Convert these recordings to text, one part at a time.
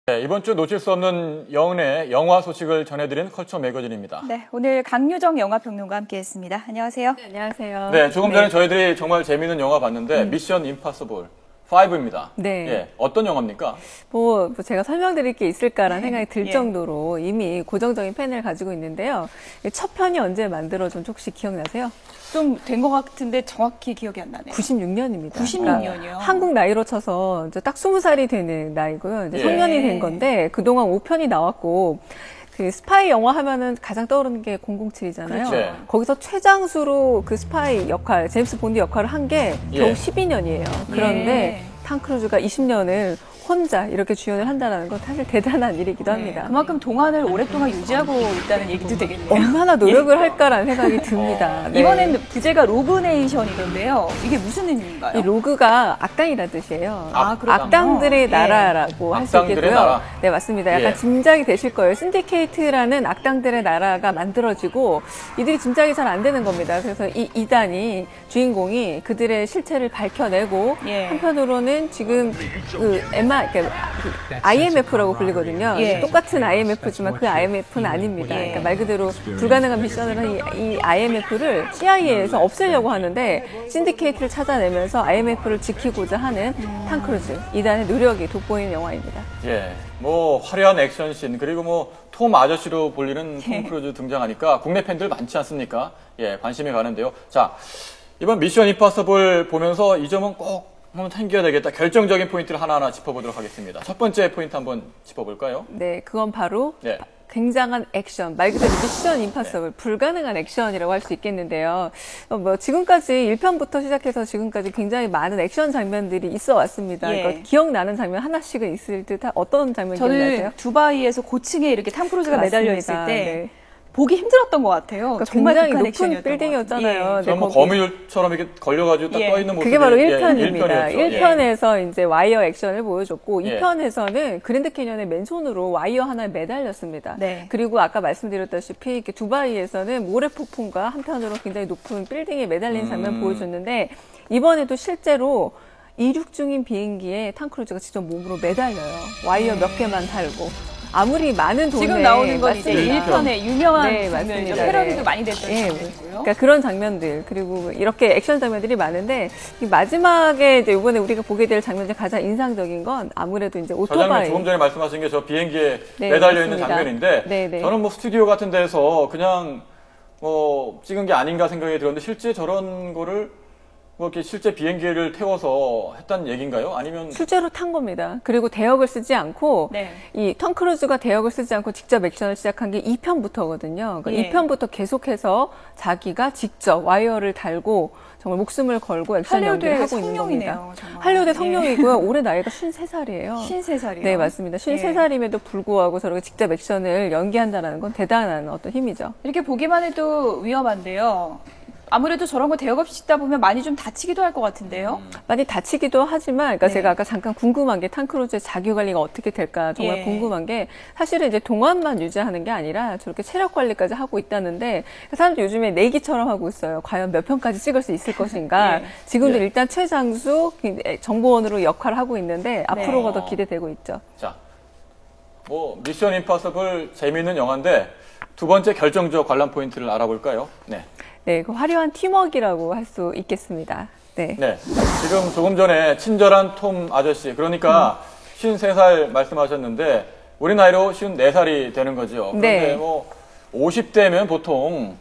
네, 이번 주 놓칠 수 없는 영내 영화 소식을 전해드리는 컬처 매거진입니다. 네, 오늘 강유정 영화평론가 함께했습니다. 안녕하세요. 네, 안녕하세요. 네, 조금 전에 저희들이 정말 재미있는 영화 봤는데 미션 임파서블 5입니다. 네. 예, 어떤 영화입니까? 뭐 제가 설명드릴 게 있을까라는 생각이 들 정도로 이미 고정적인 팬을 가지고 있는데요. 첫 편이 언제 만들어진 혹시 기억나세요? 좀 된 것 같은데 정확히 기억이 안 나네요. 96년입니다. 96년이요? 한국 나이로 쳐서 이제 딱 20살이 되는 나이고요. 이제 성년이 된 건데 그동안 5편이 나왔고 그 스파이 영화 하면은 가장 떠오르는 게 007이잖아요. 그렇죠. 거기서 최장수로 그 스파이 역할, 제임스 본드 역할을 한 게 겨우 12년이에요. 그런데 탕 크루즈가 20년을 혼자 이렇게 주연을 한다는 건 사실 대단한 일이기도 합니다. 그만큼 동안을 오랫동안 유지하고 있다는 얘기도 되겠네요. 얼마나 노력을 할까라는 생각이 듭니다. 네. 이번엔 부제가 로그네이션이던데요. 이게 무슨 의미인가요? 이 로그가 악당이라는 뜻이에요. 그렇군요. 악당들의 나라라고 할 수 악당들의 있겠고요. 나라. 네, 맞습니다. 약간 짐작이 되실 거예요. 신디케이트라는 악당들의 나라가 만들어지고 이들이 짐작이 잘 안 되는 겁니다. 그래서 이 이단이 주인공이 그들의 실체를 밝혀내고 한편으로는 지금 그 IMF라고 불리거든요. 똑같은 IMF지만 그 IMF는 아닙니다. 그러니까 말 그대로 불가능한 미션을 한 이 IMF를 CIA에서 없애려고 하는데 신디케이트를 찾아내면서 IMF를 지키고자 하는 탕 크루즈 이단의 노력이 돋보이는 영화입니다. 예, 뭐 화려한 액션씬 그리고 뭐 톰 아저씨로 불리는 톰 크루즈 등장하니까 국내 팬들 많지 않습니까? 예, 관심이 가는데요. 자, 이번 미션 임파서블 보면서 이 점은 꼭 한번 챙겨야 되겠다. 결정적인 포인트를 하나하나 짚어보도록 하겠습니다. 첫 번째 포인트 한번 짚어볼까요? 네, 그건 바로 굉장한 액션, 말 그대로 미션 임파서블, 불가능한 액션이라고 할 수 있겠는데요. 뭐 지금까지 1편부터 시작해서 지금까지 굉장히 많은 액션 장면들이 있어 왔습니다. 그러니까 기억나는 장면 하나씩은 있을 듯 어떤 장면 기억나세요? 저는 두바이에서 고층에 이렇게 탐 크루즈가 매달려 있을 때 보기 힘들었던 것 같아요. 그러니까 정말 굉장히 높은 빌딩이었잖아요. 뭐 거미줄처럼 이렇게 걸려가지고 딱 떠있는 모습이 그게 바로 1편입니다. 1편에서 이제 와이어 액션을 보여줬고 2편에서는 그랜드 캐년의 맨손으로 와이어 하나에 매달렸습니다. 그리고 아까 말씀드렸다시피 이렇게 두바이에서는 모래 폭풍과 한편으로 굉장히 높은 빌딩에 매달린 장면 보여줬는데 이번에도 실제로 이륙 중인 비행기에 탕 크루즈가 직접 몸으로 매달려요. 와이어 몇 개만 달고. 아무리 많은 돈에 지금 나오는 건 이제 1편의 유명한 장면이죠. 패러디도 많이 됐던 장면이고요. 그러니까 그런 장면들 그리고 이렇게 액션 장면들이 많은데 마지막에 이제 이번에 우리가 보게 될 장면 중 가장 인상적인 건 아무래도 이제 오토바이. 저 장면 조금 전에 말씀하신 게 저 비행기에 매달려 있는 장면인데 저는 뭐 스튜디오 같은 데서 그냥 뭐 찍은 게 아닌가 생각이 들었는데 실제 저런 거를 뭐 이렇게 실제 비행기를 태워서 했다는 얘기인가요? 아니면 실제로 탄 겁니다. 그리고 대역을 쓰지 않고 이 톰 크루즈가 대역을 쓰지 않고 직접 액션을 시작한 게 2편부터거든요. 그러니까 2편부터 계속해서 자기가 직접 와이어를 달고 정말 목숨을 걸고 액션 연기를 하고 있는 겁니다. 할리우드의 성룡이고요. 올해 나이가 53살이에요. 53살이요? 네, 맞습니다. 53살임에도 불구하고 저렇게 직접 액션을 연기한다는 건 대단한 어떤 힘이죠. 이렇게 보기만 해도 위험한데요. 아무래도 저런 거 대역 없이 찍다 보면 많이 좀 다치기도 할 것 같은데요? 많이 다치기도 하지만, 그러니까 제가 아까 잠깐 궁금한 게 탕 크루즈의 자기관리가 어떻게 될까 정말 궁금한 게 사실은 이제 동안만 유지하는 게 아니라 저렇게 체력 관리까지 하고 있다는데 사람들 요즘에 내기처럼 하고 있어요. 과연 몇 편까지 찍을 수 있을 것인가. 지금도 일단 최장수 정보원으로 역할을 하고 있는데 앞으로가 더 기대되고 있죠. 자, 뭐 미션 임파서블 재미있는 영화인데 두 번째 결정적 관람 포인트를 알아볼까요? 네, 그 화려한 팀워크라고 할 수 있겠습니다. 네. 지금 조금 전에 친절한 톰 아저씨, 그러니까 53살 말씀하셨는데 우리 나이로 54살이 되는 거죠. 그런데 뭐 50대면 보통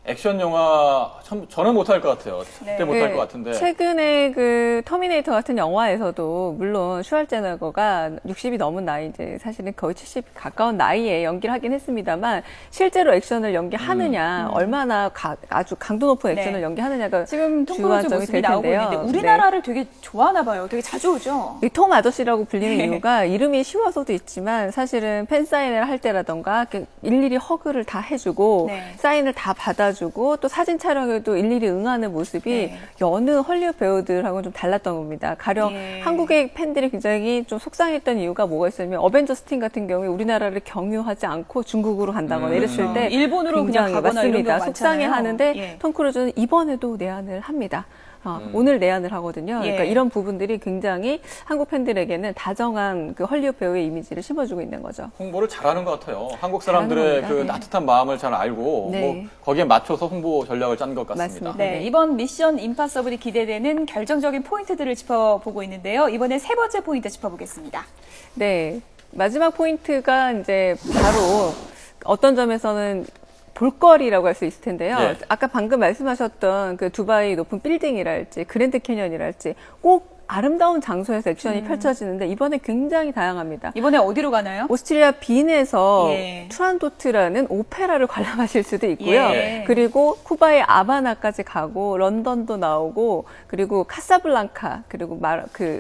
액션 영화 저는 못할 것 같아요. 절대 못할 것 같은데. 최근에 그 터미네이터 같은 영화에서도 물론 슈왈제네거가 60이 넘은 나이 이제 사실은 거의 70 가까운 나이에 연기를 하긴 했습니다만 실제로 액션을 연기하느냐 얼마나 아주 강도 높은 액션을 연기하느냐가 지금 톰 크루즈 모습이 나오고 있는데 우리나라를 되게 좋아하나 봐요. 되게 자주 오죠. 이 톰 아저씨라고 불리는 이유가 이름이 쉬워서도 있지만 사실은 팬 사인을 할 때라던가 일일이 허그를 다 해주고 사인을 다 받아주고 또 사진 촬영에도 일일이 응하는 모습이 여느 헐리우드 배우들하고는 좀 달랐던 겁니다. 가령 한국의 팬들이 굉장히 좀 속상했던 이유가 뭐가 있었냐면 어벤져스 팀 같은 경우에 우리나라를 경유하지 않고 중국으로 간다거나 이랬을 때 일본으로 그냥 가거나 이런 거 속상해하는데 톰 크루즈는 이번에도 내한을 합니다. 오늘 내한을 하거든요. 그러니까 이런 부분들이 굉장히 한국 팬들에게는 다정한 그 헐리우드 배우의 이미지를 심어주고 있는 거죠. 홍보를 잘하는 것 같아요. 한국 사람들의 그 따뜻한 마음을 잘 알고 뭐 거기에 맞춰서 홍보 전략을 짠 것 같습니다. 맞습니다. 네, 이번 미션 임파서블이 기대되는 결정적인 포인트들을 짚어보고 있는데요. 이번에 세 번째 포인트 짚어보겠습니다. 네, 마지막 포인트가 이제 바로 어떤 점에서는 볼거리라고 할 수 있을 텐데요. 네. 아까 방금 말씀하셨던 그 두바이 높은 빌딩이랄지 그랜드 캐년이랄지 꼭 아름다운 장소에서 액션이 펼쳐지는데 이번에 굉장히 다양합니다. 이번에 어디로 가나요? 오스트리아 빈에서 투란도트라는 오페라를 관람하실 수도 있고요. 그리고 쿠바의 아바나까지 가고 런던도 나오고 그리고 카사블랑카 그리고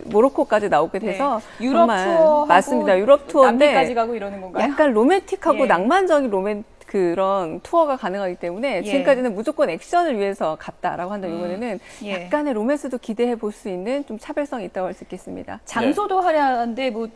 모로코까지 나오게 돼서 유럽 투어 맞습니다. 유럽 투어인데 남미까지 가고 이러는 건가요? 약간 로맨틱하고 낭만적인 그런 투어가 가능하기 때문에 지금까지는 무조건 액션을 위해서 갔다라고 한다면 이번에는 약간의 로맨스도 기대해 볼 수 있는 좀 차별성이 있다고 할 수 있겠습니다. 장소도 화려한데 뭐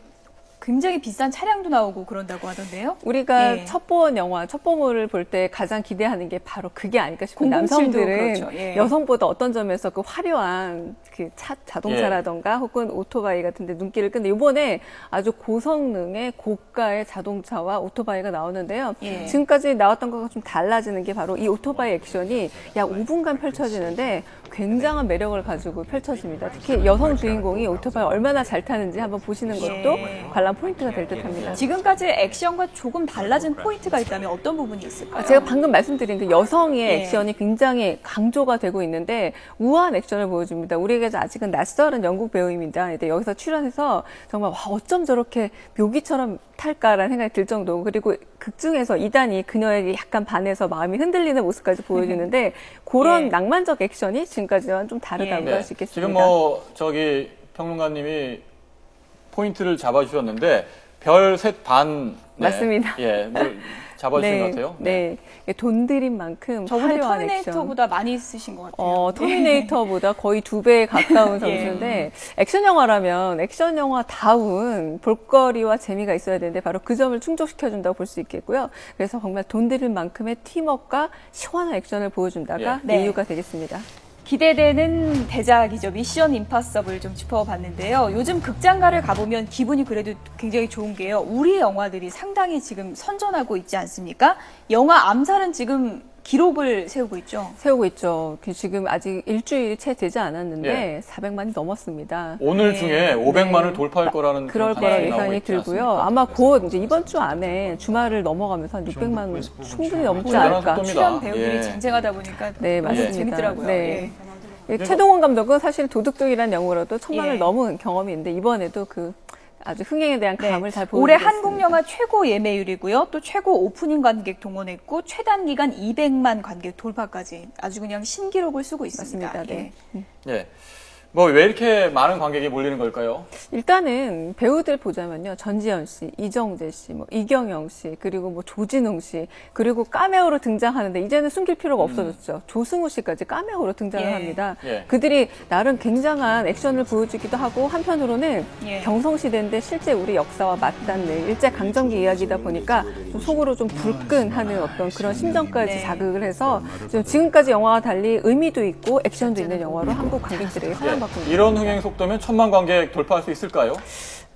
굉장히 비싼 차량도 나오고 그런다고 하던데요. 우리가 첩보원 영화, 첩보물을 볼 때 가장 기대하는 게 바로 그게 아닐까 싶어요. 남성들은 그렇죠. 여성보다 어떤 점에서 그 화려한 그 자동차라던가 혹은 오토바이 같은데 눈길을 끄는데 이번에 아주 고성능의 고가의 자동차와 오토바이가 나오는데요. 지금까지 나왔던 것과 좀 달라지는 게 바로 이 오토바이 액션이 약 5분간 펼쳐지는데 굉장한 매력을 가지고 펼쳐집니다. 특히 여성 주인공이 오토바이 얼마나 잘 타는지 한번 보시는 것도 관람 포인트가 될 듯합니다. 지금까지 액션과 조금 달라진 포인트가 있다면 어떤 부분이 있을까요? 제가 방금 말씀드린 그 여성의 액션이 굉장히 강조가 되고 있는데 우아한 액션을 보여줍니다. 우리에게 아직은 낯설은 영국 배우입니다. 근데 여기서 출연해서 정말 와, 어쩜 저렇게 묘기처럼 탈까라는 생각이 들 정도. 그리고 극 중에서 이단이 그녀에게 약간 반해서 마음이 흔들리는 모습까지 보여주는데 그런 낭만적 액션이 지금까지와는 좀 다르다고 할 수 있겠습니다. 지금 뭐 저기 평론가님이 포인트를 잡아주셨는데 별 셋 반 맞습니다. 잡아주신 것 같아요. 네. 돈 들인 만큼 저번에 화려한 터미네이터보다 액션. 많이 쓰신 것 같아요. 터미네이터보다 거의 2배에 가까운 점수인데 액션 영화라면 액션 영화다운 볼거리와 재미가 있어야 되는데 바로 그 점을 충족시켜준다고 볼 수 있겠고요. 그래서 정말 돈 들인 만큼의 팀워크와 시원한 액션을 보여준다가 이유가 되겠습니다. 기대되는 대작이죠. 미션 임파서블 좀 짚어봤는데요. 요즘 극장가를 가보면 기분이 그래도 굉장히 좋은 게요. 우리 영화들이 상당히 지금 선전하고 있지 않습니까? 영화 암살은 지금 기록을 세우고 있죠. 세우고 있죠. 지금 아직 일주일이 채 되지 않았는데 400만이 넘었습니다. 오늘 중에 500만을 돌파할 거라는 그럴 거라 예상이 들고요. 아마 곧 이제 이번 주 안에 주말을 넘어가면서 한 600만 충분히 넘지 않을까. 출연 배우들이 쟁쟁하다 보니까 맞습니다. 재밌더라고요. 최동원 감독은 사실 도둑들이라는 영화로도 1000만을 넘은 경험이 있는데 이번에도 그 아주 흥행에 대한 감을 잘 보여주고 올해 한국 영화 최고 예매율이고요. 또 최고 오프닝 관객 동원했고 최단 기간 200만 관객 돌파까지 아주 그냥 신기록을 쓰고 있습니다. 맞습니다. 뭐 왜 이렇게 많은 관객이 몰리는 걸까요? 일단은 배우들 보자면요. 전지현 씨, 이정재 씨, 뭐 이경영 씨, 그리고 뭐 조진웅 씨, 그리고 카메오로 등장하는데 이제는 숨길 필요가 없어졌죠. 조승우 씨까지 카메오로 등장을 합니다. 그들이 나름 굉장한 액션을 보여주기도 하고 한편으로는 경성시대인데 실제 우리 역사와 맞닿는 일제강점기 이야기다 보니까 좀 속으로 좀 불끈하는 어떤 그런 심정까지 자극을 해서 좀 지금까지 영화와 달리 의미도 있고 액션도 있는 영화로 한국 관객들에게 사랑받고 이런 흥행 속도면 1000만 관객 돌파할 수 있을까요?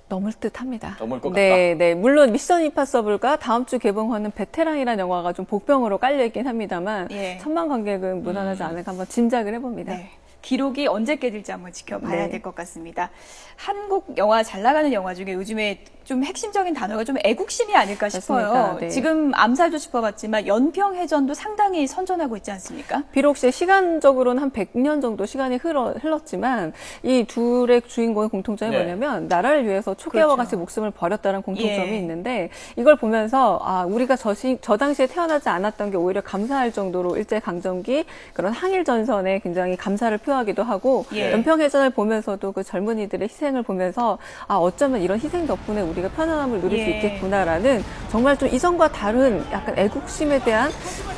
넘을 듯합니다. 넘을 것 같다. 네. 물론 미션 임파서블과 다음 주 개봉하는 베테랑이라는 영화가 좀 복병으로 깔려 있긴 합니다만 1000만 관객은 무난하지 않을까 한번 짐작을 해봅니다. 기록이 언제 깨질지 한번 지켜봐야 될 것 같습니다. 한국 영화 잘 나가는 영화 중에 요즘에 좀 핵심적인 단어가 좀 애국심이 아닐까 싶어요. 지금 암살도 짚어봤지만 연평해전도 상당히 선전하고 있지 않습니까? 비록 시간적으로는 한 100년 정도 시간이 흘렀지만 이 둘의 주인공의 공통점이 뭐냐면 나라를 위해서 초계와 같이 목숨을 버렸다는 공통점이 있는데 이걸 보면서 우리가 저 당시에 태어나지 않았던 게 오히려 감사할 정도로 일제강점기 그런 항일전선에 굉장히 감사를 표하기도 하고 연평해전을 보면서도 그 젊은이들의 희생을 보면서 어쩌면 이런 희생 덕분에 우리가 편안함을 누릴 수 있겠구나라는 정말 좀 이전과 다른 약간 애국심에 대한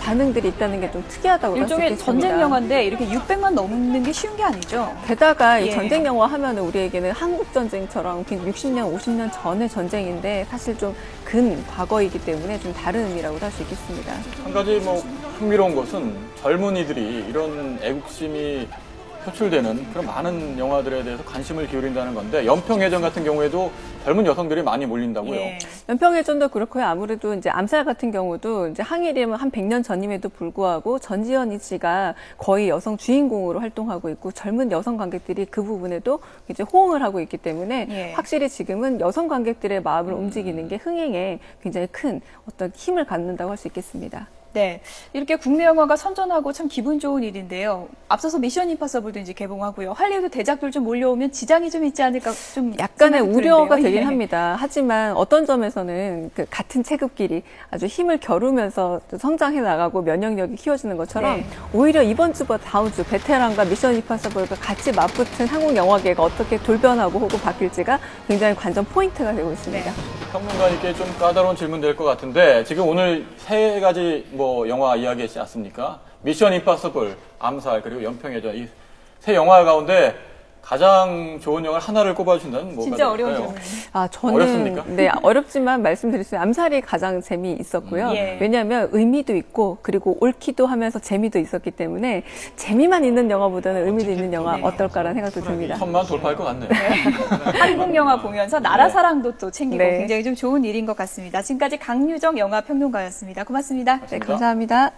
반응들이 있다는 게 좀 특이하다고 할 수 있겠습니다. 일종의 전쟁 영화인데 이렇게 600만 넘는 게 쉬운 게 아니죠. 게다가 이 전쟁 영화 하면 우리에게는 한국 전쟁처럼 60년, 50년 전의 전쟁인데 사실 좀 근 과거이기 때문에 좀 다른 의미라고 할 수 있겠습니다. 한 가지 뭐 흥미로운 것은 젊은이들이 이런 애국심이 표출되는 그런 많은 영화들에 대해서 관심을 기울인다는 건데 연평해전 같은 경우에도 젊은 여성들이 많이 몰린다고요. 예. 연평해전도 그렇고요. 아무래도 이제 암살 같은 경우도 이제 항일이면 한 100년 전임에도 불구하고 전지현 씨가 거의 여성 주인공으로 활동하고 있고 젊은 여성 관객들이 그 부분에도 이제 호응을 하고 있기 때문에 예. 확실히 지금은 여성 관객들의 마음을 움직이는 게 흥행에 굉장히 큰 어떤 힘을 갖는다고 할 수 있겠습니다. 네, 이렇게 국내 영화가 선전하고 참 기분 좋은 일인데요. 앞서서 미션 임파서블도 이제 개봉하고요. 할리우드 대작들 좀 몰려오면 지장이 좀 있지 않을까 좀 약간의 우려가 되긴 예. 합니다. 하지만 어떤 점에서는 그 같은 체급끼리 아주 힘을 겨루면서 성장해 나가고 면역력이 키워지는 것처럼 네. 오히려 이번 주보다 다음 주 베테랑과 미션 임파서블과 같이 맞붙은 한국 영화계가 어떻게 돌변하고 혹은 바뀔지가 굉장히 관전 포인트가 되고 있습니다. 네. 평론가님께 좀 까다로운 질문 될 것 같은데 지금 오늘 세 가지 영화 이야기했지 않습니까? 미션 임파서블, 암살, 그리고 연평해전 이 세 영화 가운데 가장 좋은 영화 하나를 꼽아주신다면 뭐가 진짜 될까요? 어려운 질문. 저는 어렵습니까? 네, 어렵지만 말씀드렸으면 암살이 가장 재미있었고요. 예. 왜냐하면 의미도 있고 그리고 옳기도 하면서 재미도 있었기 때문에 재미만 있는 영화보다는 의미도 있는 영화 어떨까라는 생각도 듭니다. 천만 돌파할 것 같네요. 한국 영화 보면서 나라 사랑도 또 챙기고 네. 굉장히 좀 좋은 일인 것 같습니다. 지금까지 강유정 영화평론가였습니다. 고맙습니다. 네, 감사합니다.